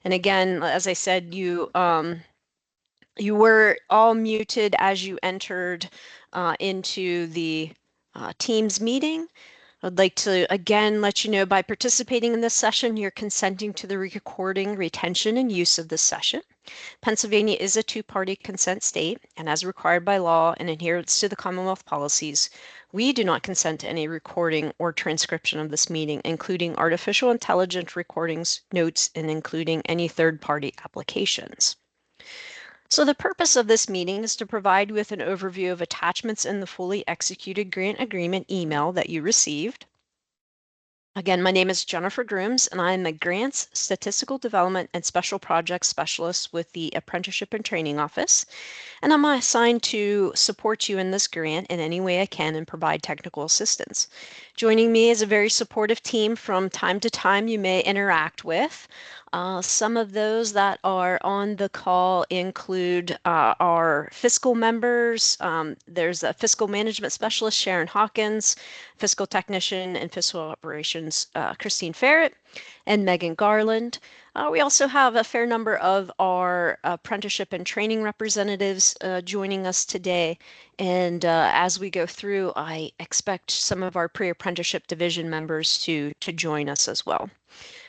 And again, as I said, you were all muted as you entered into the Teams meeting. I'd like to again let you know by participating in this session, you're consenting to the recording, retention, and use of this session. Pennsylvania is a two-party consent state, and as required by law and adherence to the Commonwealth policies, we do not consent to any recording or transcription of this meeting, including artificial intelligence recordings, notes, and including any third-party applications. So the purpose of this meeting is to provide you with an overview of attachments in the fully executed grant agreement email that you received. Again, my name is Jennifer Grooms, and I'm a Grants, Statistical Development, and Special Projects Specialist with the Apprenticeship and Training Office, and I'm assigned to support you in this grant in any way I can and provide technical assistance. Joining me is a very supportive team from time to time you may interact with. Some of those that are on the call include our fiscal members. There's a fiscal management specialist, Sharon Hawkins, fiscal technician and fiscal operations, Christine Ferret, and Megan Garland. We also have a fair number of our apprenticeship and training representatives joining us today. And as we go through, I expect some of our pre-apprenticeship division members to join us as well.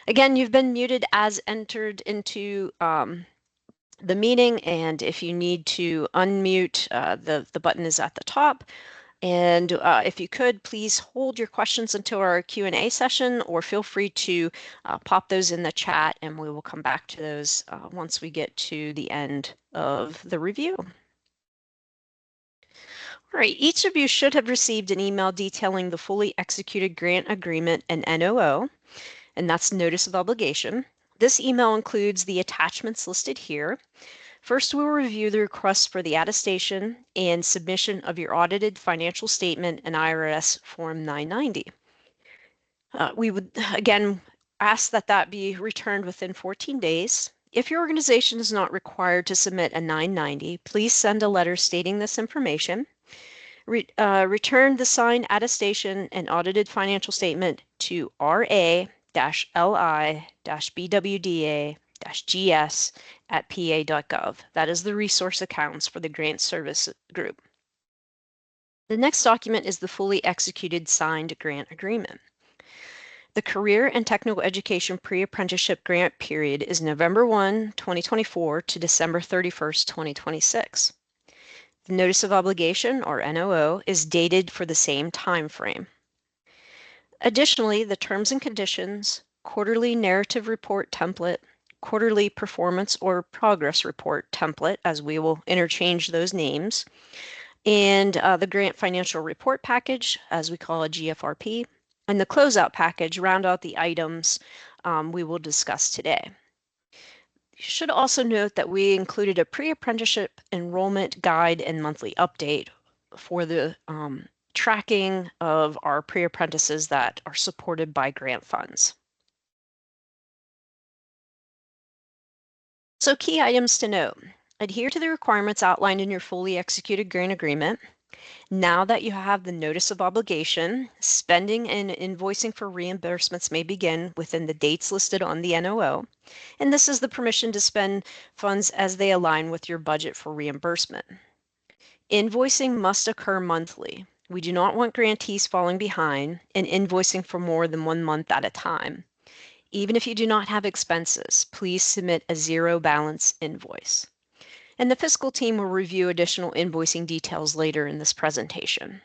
Again, you've been muted as entered into the meeting, and if you need to unmute, the button is at the top. And if you could, please hold your questions until our Q&A session, or feel free to pop those in the chat, and we will come back to those once we get to the end of the review. All right, each of you should have received an email detailing the fully executed grant agreement and NOO, and that's notice of obligation. This email includes the attachments listed here. First, we'll review the request for the attestation and submission of your audited financial statement and IRS Form 990. We would, again, ask that that be returned within 14 days. If your organization is not required to submit a 990, please send a letter stating this information. Return the signed attestation and audited financial statement to RA-LI-BWDA-GS@pa.gov. That is the resource accounts for the Grant Service Group. The next document is the fully executed signed grant agreement. The Career and Technical Education Pre-Apprenticeship Grant period is November 1, 2024 to December 31st, 2026. The Notice of Obligation, or NOO, is dated for the same time frame. Additionally, the terms and conditions, quarterly narrative report template, quarterly performance or progress report template, as we will interchange those names, and the grant financial report package, as we call a GFRP, and the closeout package round out the items we will discuss today. You should also note that we included a pre-apprenticeship enrollment guide and monthly update for the tracking of our pre-apprentices that are supported by grant funds. So key items to note: adhere to the requirements outlined in your fully executed grant agreement. Now that you have the notice of obligation, spending and invoicing for reimbursements may begin within the dates listed on the NOO, and this is the permission to spend funds as they align with your budget for reimbursement. Invoicing must occur monthly. We do not want grantees falling behind and invoicing for more than 1 month at a time. Even if you do not have expenses, please submit a zero balance invoice. And the fiscal team will review additional invoicing details later in this presentation.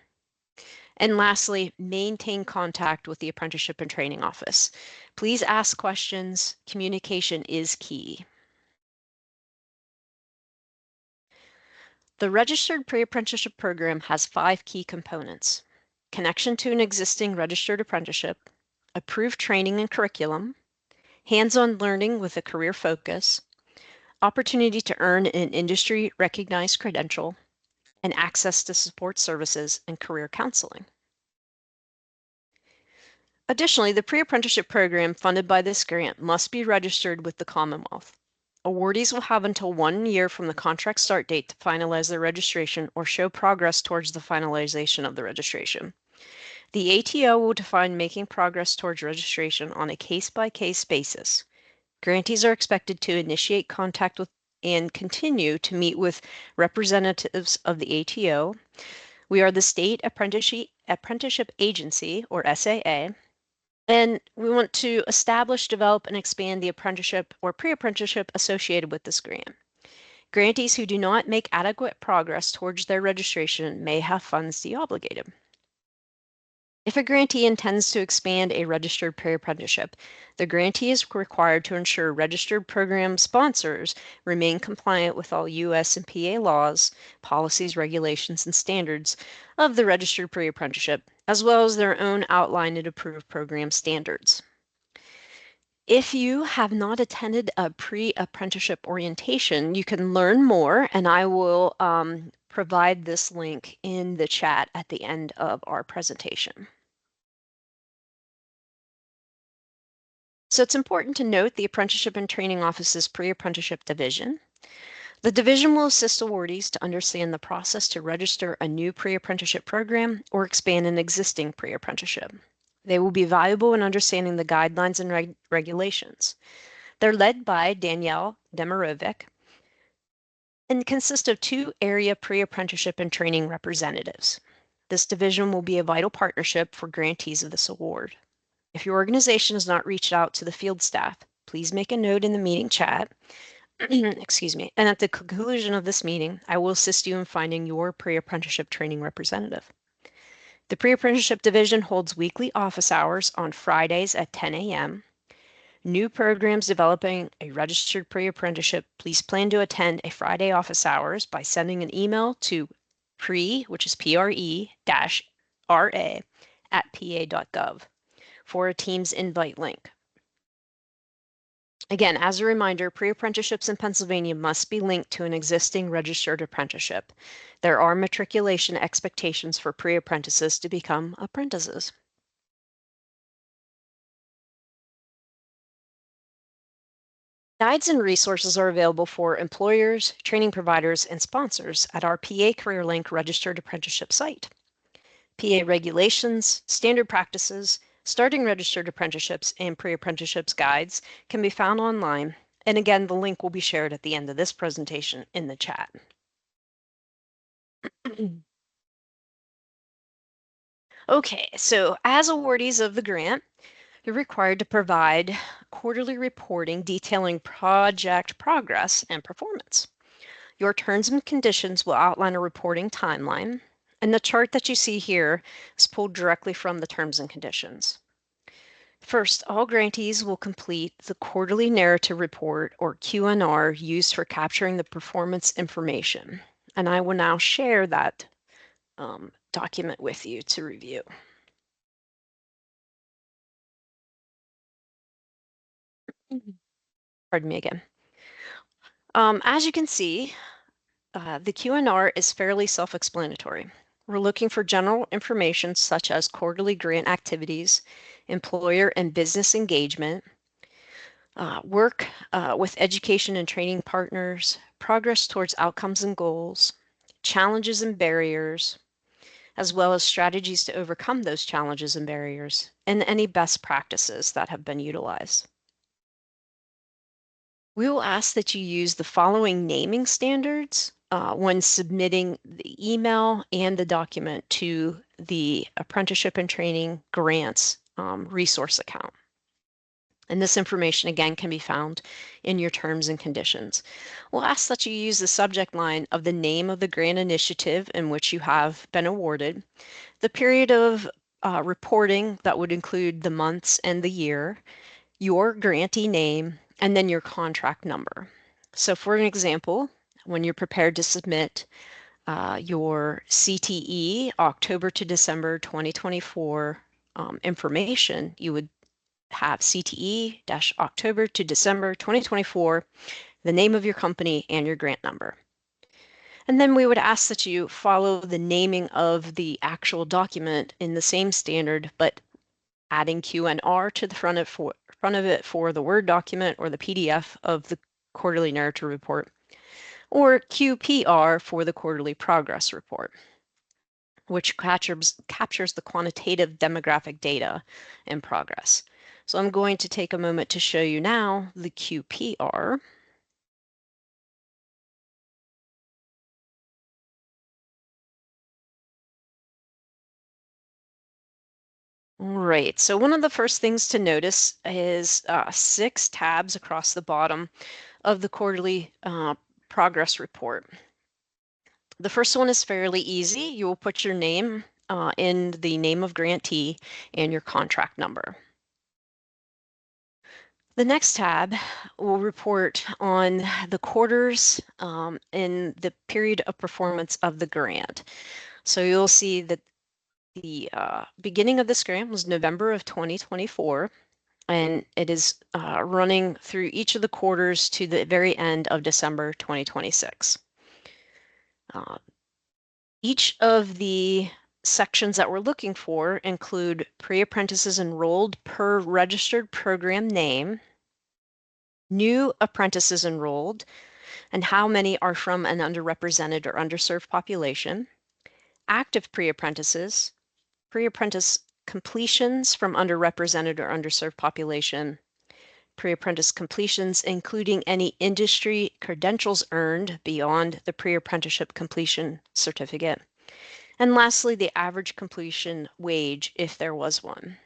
And lastly, maintain contact with the Apprenticeship and Training Office. Please ask questions. Communication is key. The Registered Pre-Apprenticeship Program has 5 key components: connection to an existing registered apprenticeship, approved training and curriculum, hands-on learning with a career focus, opportunity to earn an industry-recognized credential, and access to support services and career counseling. Additionally, the pre-apprenticeship program funded by this grant must be registered with the Commonwealth. Awardees will have until 1 year from the contract start date to finalize their registration or show progress towards the finalization of the registration. The ATO will define making progress towards registration on a case-by-case basis. Grantees are expected to initiate contact with and continue to meet with representatives of the ATO. We are the State Apprenticeship Agency, or SAA, and we want to establish, develop, and expand the apprenticeship or pre-apprenticeship associated with this grant. Grantees who do not make adequate progress towards their registration may have funds deobligated. If a grantee intends to expand a registered pre-apprenticeship, the grantee is required to ensure registered program sponsors remain compliant with all U.S. and PA laws, policies, regulations, and standards of the registered pre-apprenticeship, as well as their own outlined and approved program standards. If you have not attended a pre-apprenticeship orientation, you can learn more, and I will provide this link in the chat at the end of our presentation. So it's important to note the Apprenticeship and Training Office's Pre-Apprenticeship Division. The division will assist awardees to understand the process to register a new pre-apprenticeship program or expand an existing pre-apprenticeship. They will be valuable in understanding the guidelines and regulations. They're led by Danielle Demirovic and consist of 2 area pre-apprenticeship and training representatives. This division will be a vital partnership for grantees of this award. If your organization has not reached out to the field staff, please make a note in the meeting chat. Excuse me. And at the conclusion of this meeting, I will assist you in finding your pre-apprenticeship training representative. The pre-apprenticeship division holds weekly office hours on Fridays at 10 a.m. New programs developing a registered pre-apprenticeship, please plan to attend a Friday office hours by sending an email to which is pre-ra at pa.gov. for a Teams invite link. Again, as a reminder, pre-apprenticeships in Pennsylvania must be linked to an existing registered apprenticeship. There are matriculation expectations for pre-apprentices to become apprentices. Guides and resources are available for employers, training providers, and sponsors at our PA CareerLink registered apprenticeship site. PA regulations, standard practices, starting registered apprenticeships and pre-apprenticeships guides can be found online. And again, the link will be shared at the end of this presentation in the chat. Okay, so as awardees of the grant, you're required to provide quarterly reporting detailing project progress and performance. Your terms and conditions will outline a reporting timeline, and the chart that you see here is pulled directly from the terms and conditions. First, all grantees will complete the quarterly narrative report, or Q&R, used for capturing the performance information. And I will now share that document with you to review. Pardon me again. As you can see, the Q&R is fairly self-explanatory. We're looking for general information such as quarterly grant activities, employer and business engagement, work with education and training partners, progress towards outcomes and goals, challenges and barriers, as well as strategies to overcome those challenges and barriers, and any best practices that have been utilized. We will ask that you use the following naming standards when submitting the email and the document to the Apprenticeship and Training Grants resource account. And this information, again, can be found in your terms and conditions. We'll ask that you use the subject line of the name of the grant initiative in which you have been awarded, the period of reporting that would include the months and the year, your grantee name, and then your contract number. So for an example, when you're prepared to submit your CTE October to December 2024 information, you would have CTE-October to December 2024, the name of your company and your grant number. And then we would ask that you follow the naming of the actual document in the same standard, but adding Q&R to the front of it for the Word document or the PDF of the quarterly narrative report, or QPR for the quarterly progress report, which captures the quantitative demographic data and progress. So I'm going to take a moment to show you now the QPR. All right, so one of the first things to notice is 6 tabs across the bottom of the quarterly progress report. The first one is fairly easy. You will put your name in the name of grantee and your contract number. The next tab will report on the quarters in the period of performance of the grant. So you'll see that the beginning of this grant was November of 2024, and it is running through each of the quarters to the very end of December 2026. Each of the sections that we're looking for include pre-apprentices enrolled per registered program name, new apprentices enrolled, and how many are from an underrepresented or underserved population, active pre-apprentices, pre-apprentice completions from underrepresented or underserved population, pre-apprentice completions including any industry credentials earned beyond the pre-apprenticeship completion certificate, and lastly, the average completion wage if there was one.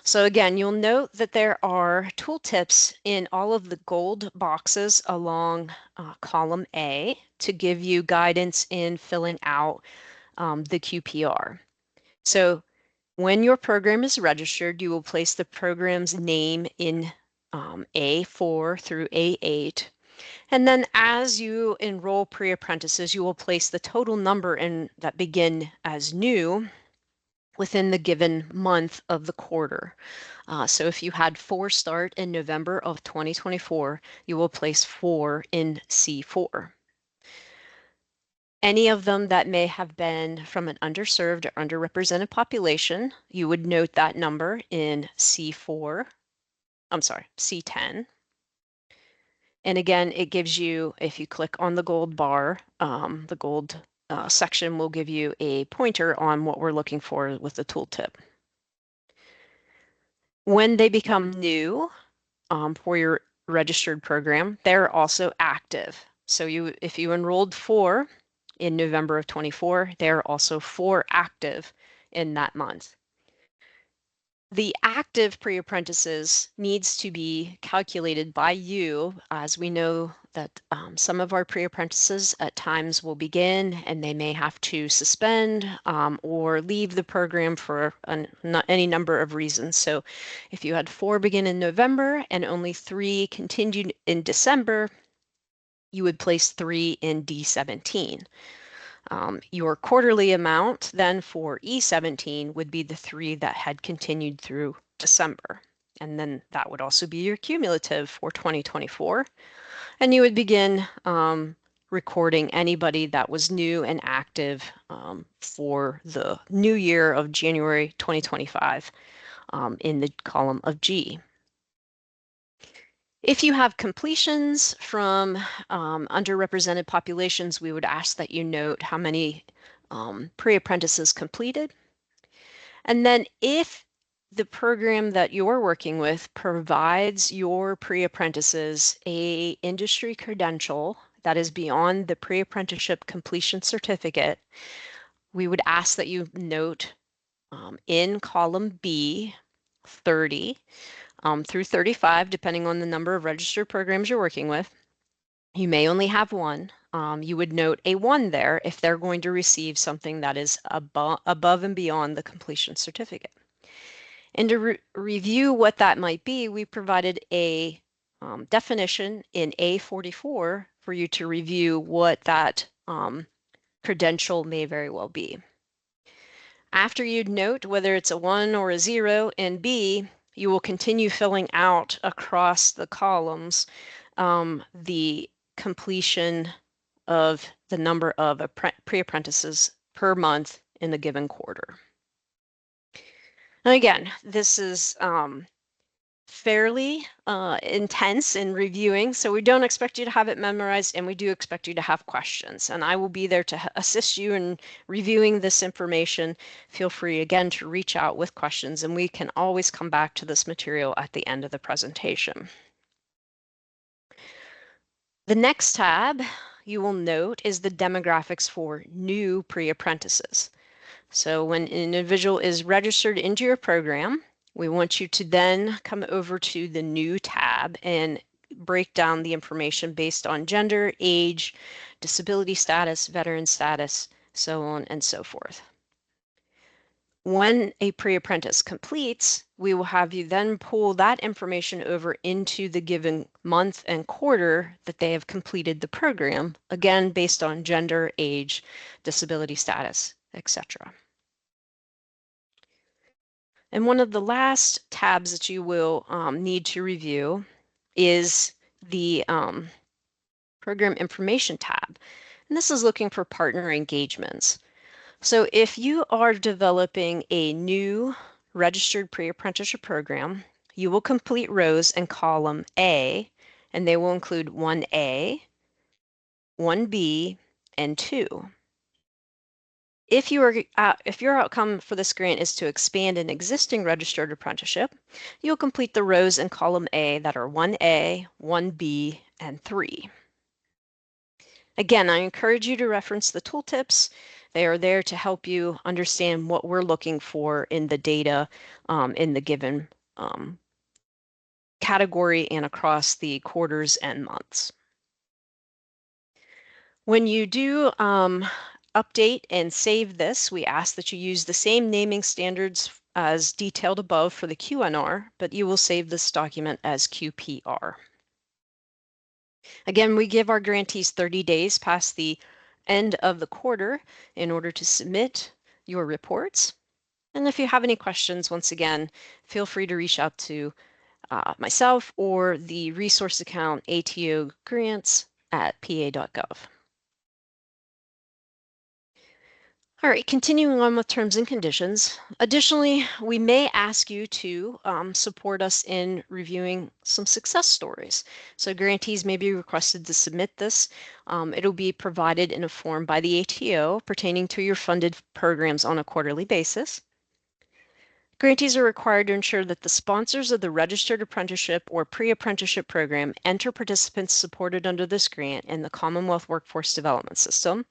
So again, you'll note that there are tooltips in all of the gold boxes along column A to give you guidance in filling out the QPR. So when your program is registered, you will place the program's name in A4 through A8. And then as you enroll pre-apprentices, you will place the total number in that begin as new within the given month of the quarter. So if you had 4 start in November of 2024, you will place 4 in C4. Any of them that may have been from an underserved or underrepresented population, you would note that number in C4, I'm sorry, C10. And again, it gives you, if you click on the gold bar, the gold section will give you a pointer on what we're looking for with the tooltip. When they become new for your registered program, they're also active. So if you enrolled 4 in November of 24, they're also 4 active in that month. The active pre-apprentices needs to be calculated by you, as we know that some of our pre-apprentices at times will begin and they may have to suspend or leave the program for any number of reasons. So if you had 4 begin in November and only 3 continued in December, you would place 3 in D17. Your quarterly amount then for E17 would be the 3 that had continued through December. And then that would also be your cumulative for 2024. And you would begin recording anybody that was new and active for the new year of January 2025 in the column of G. If you have completions from underrepresented populations, we would ask that you note how many pre-apprentices completed. And then if the program that you're working with provides your pre-apprentices a industry credential that is beyond the pre-apprenticeship completion certificate, we would ask that you note in column B 30 through 35, depending on the number of registered programs you're working with. You may only have 1. You would note a 1 there if they're going to receive something that is above and beyond the completion certificate. And to review what that might be, we provided a definition in A44 for you to review what that credential may very well be. After you'd note whether it's a 1 or a 0 in B, you will continue filling out across the columns the completion of the number of pre-apprentices per month in the given quarter. And again, this is fairly intense in reviewing, so we don't expect you to have it memorized, and we do expect you to have questions. And I will be there to assist you in reviewing this information. Feel free again to reach out with questions, and we can always come back to this material at the end of the presentation. The next tab you will note is the demographics for new pre-apprentices. So when an individual is registered into your program, we want you to then come over to the new tab and break down the information based on gender, age, disability status, veteran status, so on and so forth. When a pre-apprentice completes, we will have you then pull that information over into the given month and quarter that they have completed the program, again based on gender, age, disability status, etc. And one of the last tabs that you will need to review is the Program Information tab. And this is looking for partner engagements. So if you are developing a new registered pre-apprenticeship program, you will complete rows in column A, and they will include 1A, 1B, and 2. If your outcome for this grant is to expand an existing registered apprenticeship, you'll complete the rows in column A that are 1A, 1B, and 3. Again, I encourage you to reference the tooltips. They are there to help you understand what we're looking for in the data in the given category and across the quarters and months. When you do update and save this, we ask that you use the same naming standards as detailed above for the QNR, but you will save this document as QPR. Again, we give our grantees 30 days past the end of the quarter in order to submit your reports. And if you have any questions, once again, feel free to reach out to myself or the resource account ATO grants at pa.gov. All right, continuing on with terms and conditions. Additionally, we may ask you to support us in reviewing some success stories. So grantees may be requested to submit this. It'll be provided in a form by the ATO pertaining to your funded programs on a quarterly basis. Grantees are required to ensure that the sponsors of the registered apprenticeship or pre-apprenticeship program enter participants supported under this grant in the Commonwealth Workforce Development System,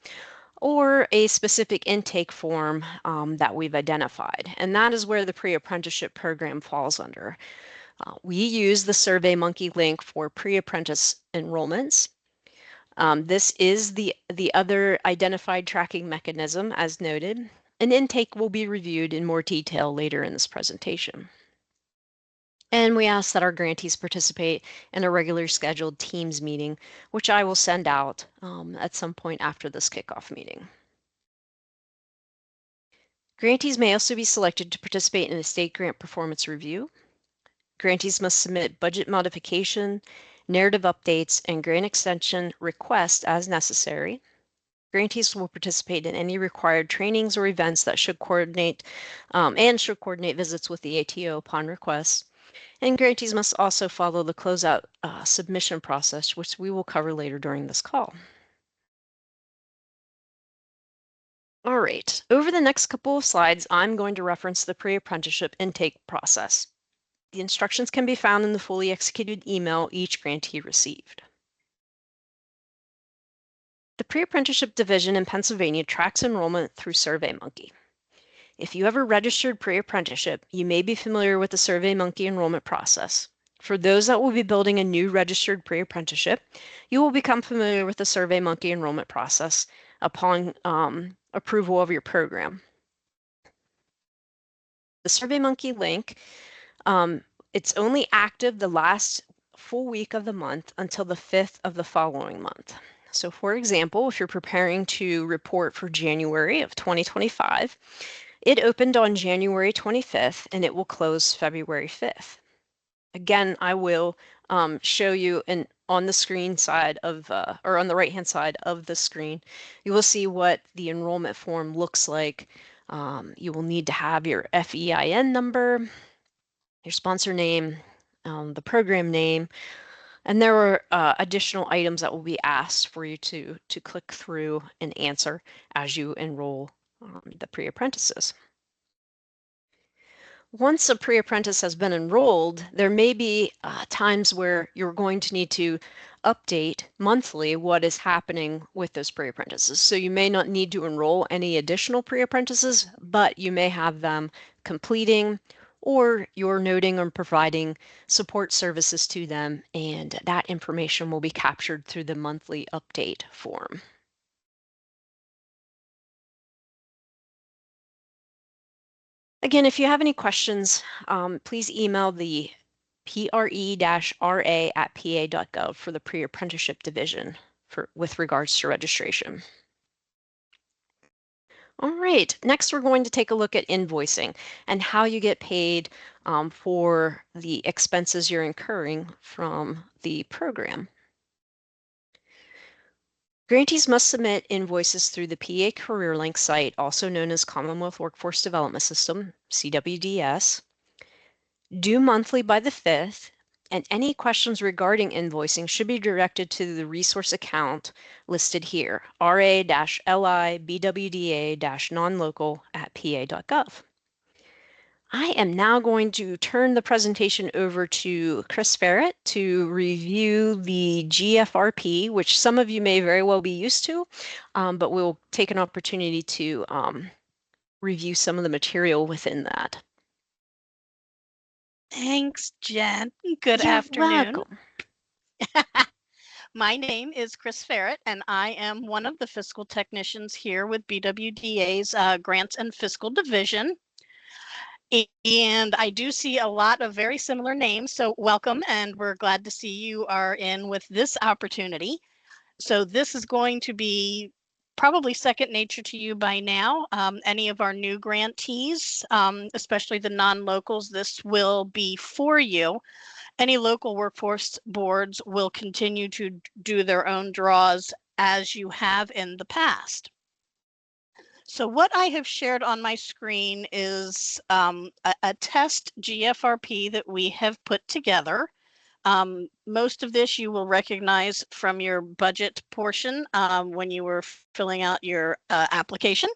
or a specific intake form that we've identified. And that is where the pre-apprenticeship program falls under. We use the SurveyMonkey link for pre-apprentice enrollments. This is the other identified tracking mechanism as noted. An intake will be reviewed in more detail later in this presentation. And we ask that our grantees participate in a regular scheduled Teams meeting, which I will send out at some point after this kickoff meeting. Grantees may also be selected to participate in a state grant performance review. Grantees must submit budget modification, narrative updates, and grant extension requests as necessary. Grantees will participate in any required trainings or events that should coordinate visits with the ATO upon request. And grantees must also follow the closeout submission process, which we will cover later during this call. All right, over the next couple of slides, I'm going to reference the pre-apprenticeship intake process. The instructions can be found in the fully executed email each grantee received. The Pre-Apprenticeship Division in Pennsylvania tracks enrollment through SurveyMonkey. If you have a registered pre-apprenticeship, you may be familiar with the SurveyMonkey enrollment process. For those that will be building a new registered pre-apprenticeship, you will become familiar with the SurveyMonkey enrollment process upon approval of your program. The SurveyMonkey link, it's only active the last full week of the month until the 5th of the following month. So for example, if you're preparing to report for January of 2025, it opened on January 25th and it will close February 5th. Again, I will show you on the screen side of, or on the right-hand side of the screen, you will see what the enrollment form looks like. You will need to have your FEIN number, your sponsor name, the program name, and there are additional items that will be asked for you to click through and answer as you enroll the pre-apprentices. Once a pre-apprentice has been enrolled, there may be times where you're going to need to update monthly what is happening with those pre-apprentices. So you may not need to enroll any additional pre-apprentices, but you may have them completing, or you're noting or providing support services to them, and that information will be captured through the monthly update form. Again, if you have any questions, please email the pre-ra@pa.gov for the pre-apprenticeship division with regards to registration. All right, next we're going to take a look at invoicing and how you get paid for the expenses you're incurring from the program. Grantees must submit invoices through the PA Career Link site, also known as Commonwealth Workforce Development System, CWDS, due monthly by the 5th, and any questions regarding invoicing should be directed to the resource account listed here, ra-libwda-nonlocal@pa.gov. I am now going to turn the presentation over to Chris Ferret to review the GFRP, which some of you may very well be used to, but we'll take an opportunity to review some of the material within that. Thanks, Jen. Good You're afternoon. welcome. My name is Chris Ferret, and I am one of the fiscal technicians here with BWDA's Grants and Fiscal Division. And I do see a lot of very similar names, so welcome, and we're glad to see you are in with this opportunity. So this is going to be probably second nature to you by now. Any of our new grantees, especially the non-locals, this will be for you. Any local workforce boards will continue to do their own draws as you have in the past. So what I have shared on my screen is a test GFRP that we have put together. Most of this you will recognize from your budget portion when you were filling out your application.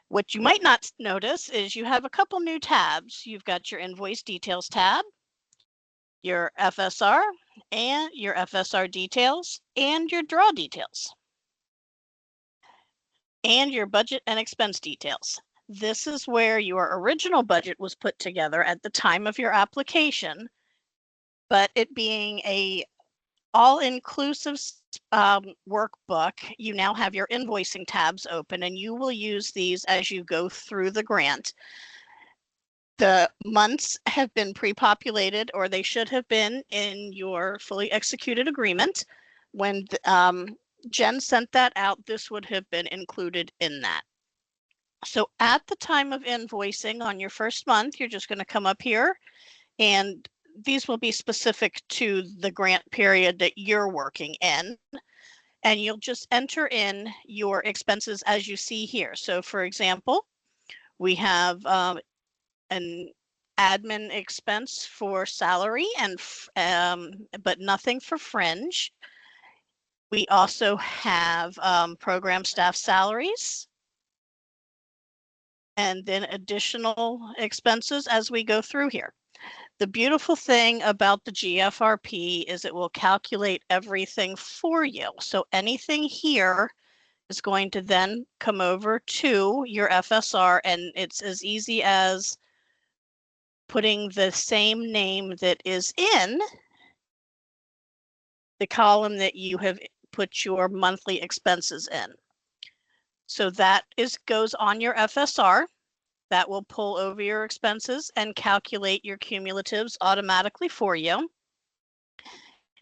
What you might not notice is you have a couple new tabs. You've got your invoice details tab, your FSR, and your FSR details, and your draw details, and your budget and expense details. This is where your original budget was put together at the time of your application, but it being a all-inclusive workbook, you now have your invoicing tabs open, and you will use these as you go through the grant. The months have been pre-populated, or they should have been in your fully executed agreement. When Jen sent that out, this would have been included in that. So at the time of invoicing on your first month, you're just going to come up here, and these will be specific to the grant period that you're working in. And you'll just enter in your expenses as you see here. So for example, we have an admin expense for salary and but nothing for fringe. We also have program staff salaries, and then additional expenses as we go through here. The beautiful thing about the GFRP is it will calculate everything for you. So anything here is going to then come over to your FSR, and it's as easy as putting the same name that is in the column that you have put your monthly expenses in. So that goes on your FSR. That will pull over your expenses and calculate your cumulatives automatically for you.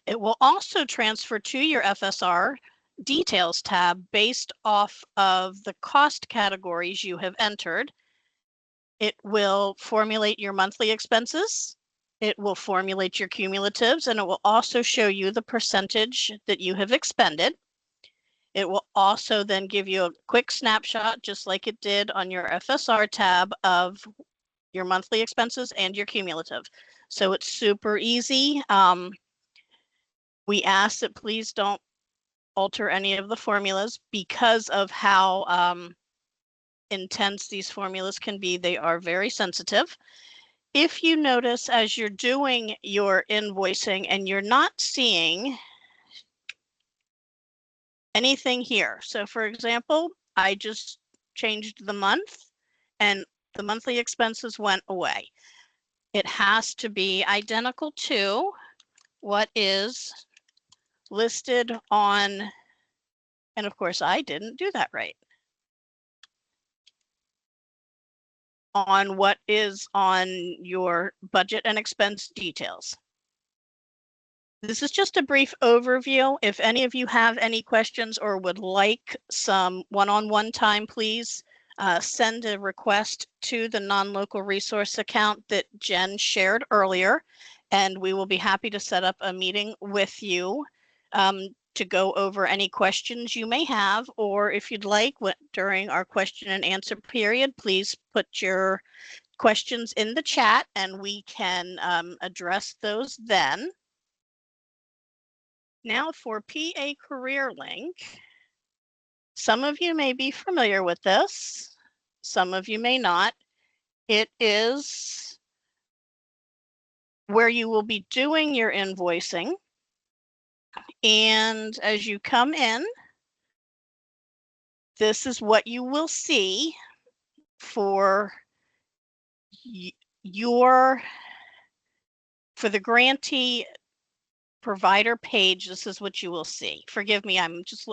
It will also transfer to your FSR details tab based off of the cost categories you have entered. It will formulate your monthly expenses. It will formulate your cumulatives, and it will also show you the percentage that you have expended. It will also then give you a quick snapshot, just like it did on your FSR tab, of your monthly expenses and your cumulative. So it's super easy. We ask that please don't alter any of the formulas because of how intense these formulas can be. They are very sensitive. If you notice as you're doing your invoicing and you're not seeing anything here. So for example, I just changed the month and the monthly expenses went away. It has to be identical to what is listed on, and of course I didn't do that right, on what is on your budget and expense details. This is just a brief overview. If any of you have any questions or would like some one-on-one time, please send a request to the non-local resource account that Jen shared earlier, and we will be happy to set up a meeting with you to go over any questions you may have, or if you'd like, during our question and answer period, please put your questions in the chat and we can address those then. Now for PA Career Link, some of you may be familiar with this, some of you may not. It is where you will be doing your invoicing, and as you come in, this is what you will see for for the grantee provider page. This is what you will see. Forgive me, I'm just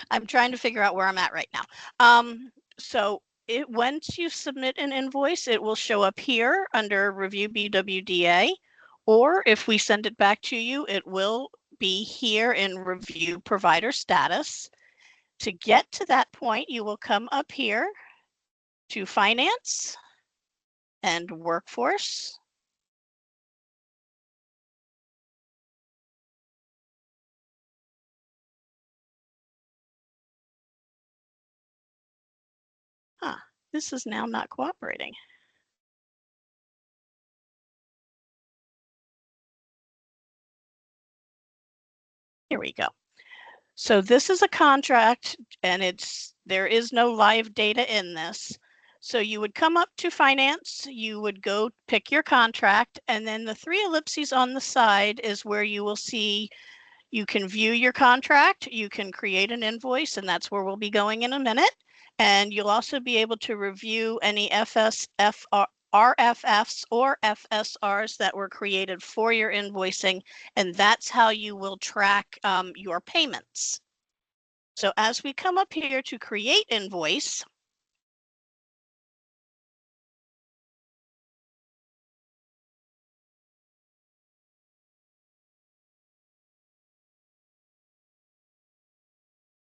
I'm trying to figure out where I'm at right now. So once you submit an invoice, it will show up here under Review BWDA, or if we send it back to you, it will be here in Review Provider Status. To get to that point, you will come up here to Finance and Workforce. This is now not cooperating. Here we go. So this is a contract and there is no live data in this. So you would come up to Finance, you would go pick your contract, and then the 3 ellipses on the side is where you will see you can view your contract, you can create an invoice, and that's where we'll be going in a minute. And you'll also be able to review any RFFs or FSRs that were created for your invoicing, and that's how you will track your payments. So as we come up here to create invoice,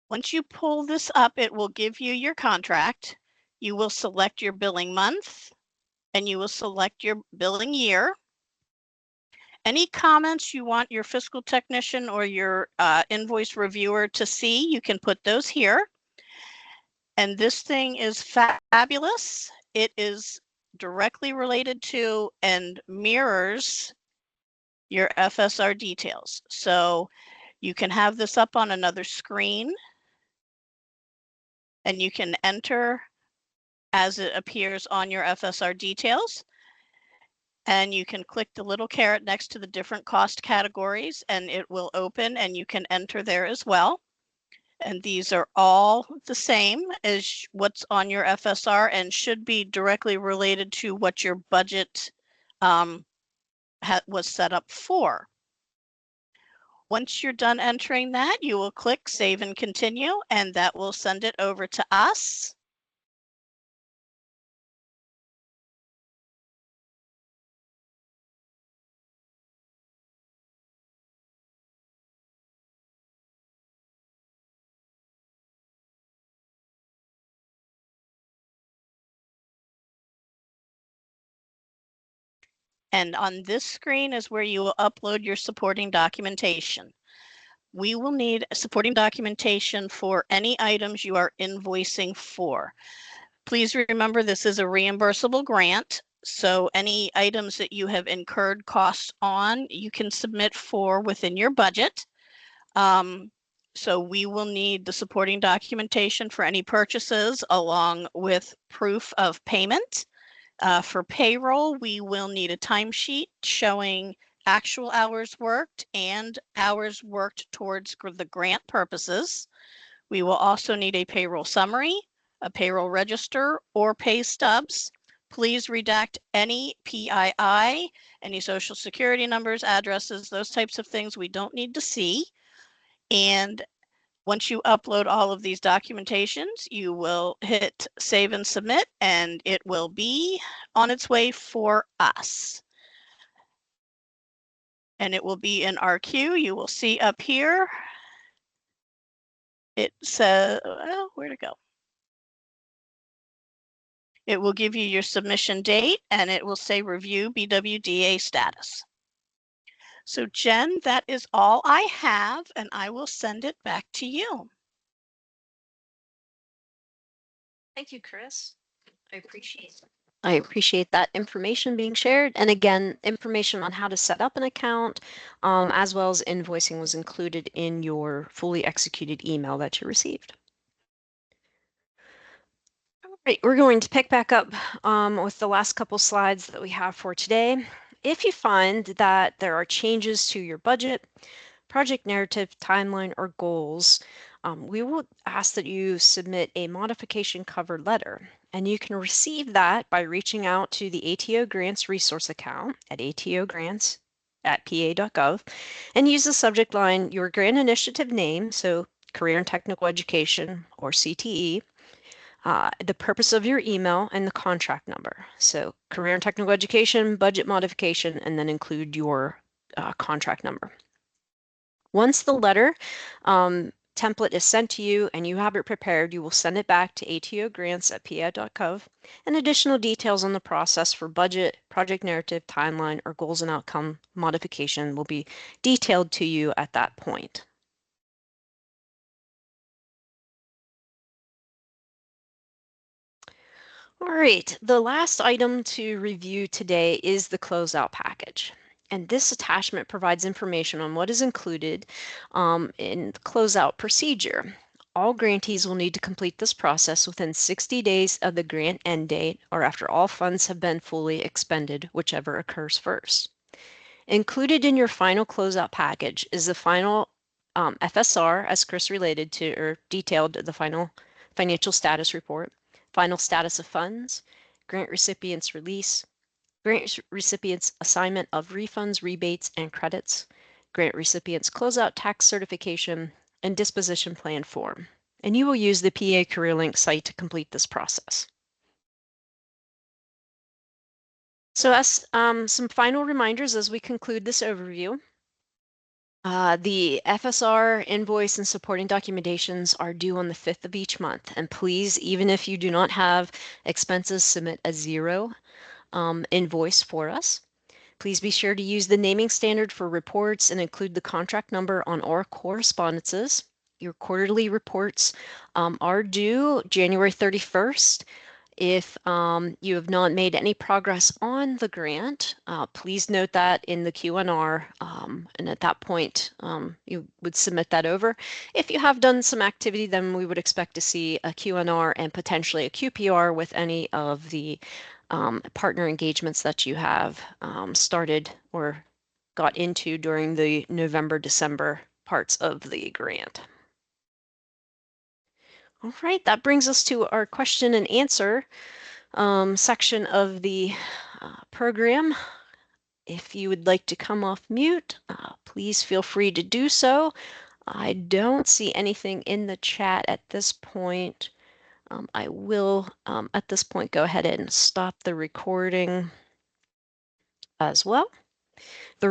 once you pull this up, it will give you your contract. You will select your billing month and you will select your billing year. Any comments you want your fiscal technician or your invoice reviewer to see, you can put those here. And this thing is fabulous. It is directly related to and mirrors your FSR details. So you can have this up on another screen and you can enter as it appears on your FSR details. And you can click the little caret next to the different cost categories and it will open and you can enter there as well. And these are all the same as what's on your FSR and should be directly related to what your budget was set up for. Once you're done entering that, you will click Save and Continue, and that will send it over to us. And on this screen is where you will upload your supporting documentation. We will need supporting documentation for any items you are invoicing for. Please remember this is a reimbursable grant. So any items that you have incurred costs on, you can submit for within your budget. So we will need the supporting documentation for any purchases along with proof of payment. For payroll, we will need a timesheet showing actual hours worked and hours worked towards the grant purposes. We will also need a payroll summary, a payroll register, or pay stubs. Please redact any PII, any social security numbers, addresses, those types of things we don't need to see. And once you upload all of these documentations, you will hit save and submit, and it will be on its way for us. And it will be in our queue. You will see up here, it says, well, where'd it go? It will give you your submission date, and it will say review BWDA status. So Jen, that is all I have, and I will send it back to you. Thank you, Chris. I appreciate that information being shared. And again, information on how to set up an account, as well as invoicing was included in your fully executed email that you received. All right, we're going to pick back up with the last couple slides that we have for today. If you find that there are changes to your budget, project narrative, timeline, or goals, we will ask that you submit a modification cover letter. And you can receive that by reaching out to the ATO Grants resource account at atogrants@pa.gov and use the subject line your grant initiative name, so Career and Technical Education or CTE, the purpose of your email, and the contract number. So Career and Technical Education, budget modification, and then include your contract number. Once the letter template is sent to you and you have it prepared, you will send it back to atogrants@pa.gov, and additional details on the process for budget, project narrative, timeline, or goals and outcome modification will be detailed to you at that point. All right, the last item to review today is the closeout package. And this attachment provides information on what is included in the closeout procedure. All grantees will need to complete this process within 60 days of the grant end date or after all funds have been fully expended, whichever occurs first. Included in your final closeout package is the final FSR, as Chris related to or detailed the final financial status report, final status of funds, grant recipients release, grant recipients assignment of refunds, rebates, and credits, grant recipients closeout tax certification, and disposition plan form. And you will use the PA CareerLink site to complete this process. So as some final reminders as we conclude this overview, the FSR invoice and supporting documentations are due on the 5th of each month. And please, even if you do not have expenses, submit a zero invoice for us. Please be sure to use the naming standard for reports and include the contract number on all correspondences. Your quarterly reports are due January 31st. If you have not made any progress on the grant, please note that in the Q&R, and at that point, you would submit that over. If you have done some activity, then we would expect to see a Q&R and potentially a QPR with any of the partner engagements that you have started or got into during the November-December parts of the grant. All right, that brings us to our question and answer section of the program. If you would like to come off mute, please feel free to do so. I don't see anything in the chat at this point. I will, at this point, go ahead and stop the recording as well. The